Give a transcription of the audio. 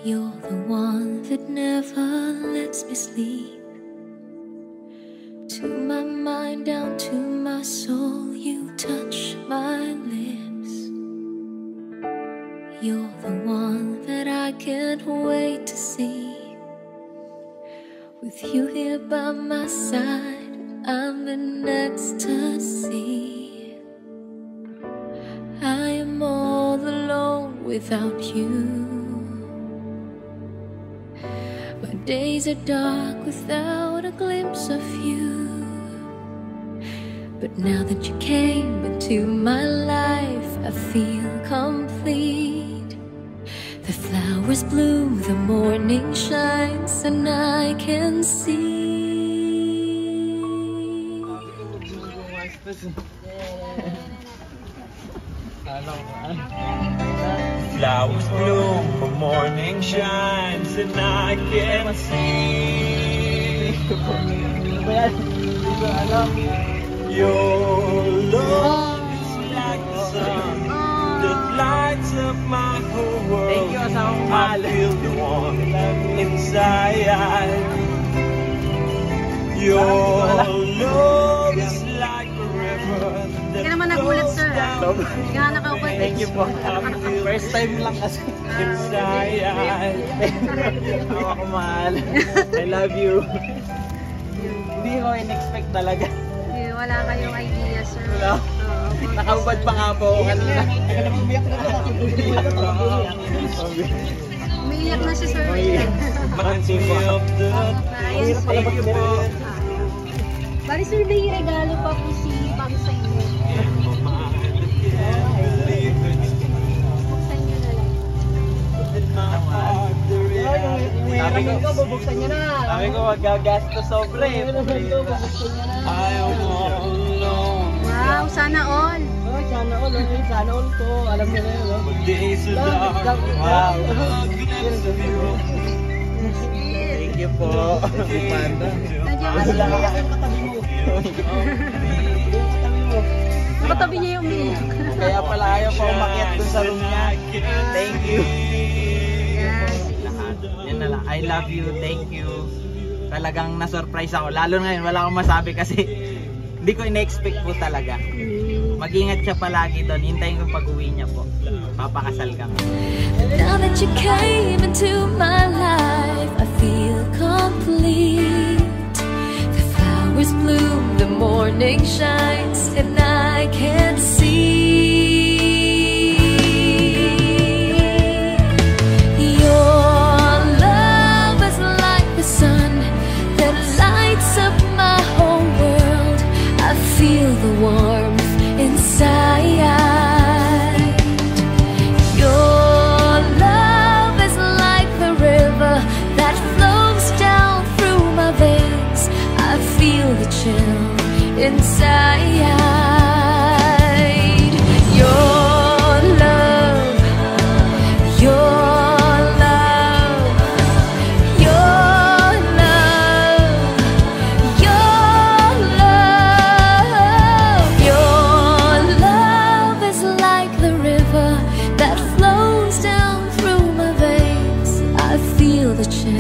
You're the one that never lets me sleep. To my mind, down to my soul, you touch my lips. You're the one that I can't wait to see. With you here by my side, I'm in ecstasy. I am all alone without you. My days are dark without a glimpse of you. But now that you came into my life, I feel complete. The flowers bloom, the morning shines, and I can see. Flowers bloom, the morning shines, and I can see. Your love is like the sun that lights up my whole world. I feel the warmth inside. Your love is like a river that flows down. Thank you po. First time lang kasi. Inside. Ako mahal. I love you. Hindi ko in-expect talaga. Wala kayong idea, sir. Wala. Nakaubad pa nga po ako kanina. Umiiyak na si sir. Makansin po. Thank you po. Bari sir, may regalo pa po si Ma'am sa inyo. Buksan nyo na lang. Sabi ko, bubuksan nyo na. Sabi ko, magagastos sobre. Bubuksan nyo na. Wow, sana all. Sana all. Sana all to. Alam nyo na yun. Wow. Thank you po. Panda. Nakatabi niya yung umiiyak. Kaya pala ayaw pa umakyat dun sa room niya. Thank you. Yan na lang. I love you. Thank you. Talagang na-surprise ako. Lalo ngayon, wala akong masabi kasi hindi ko in-expect po talaga. Mag-ingat siya palagi doon. Hintayin ko pag-uwi niya po. Papakasal kami. Now that you came into my life, I feel complete. The flowers bloom, the morning shines, and I can see. Your love is like the sun that lights up my whole world. I feel the warmth inside. The chill inside. Your love, your love, your love, your love. Your love is like the river that flows down through my veins. I feel the chill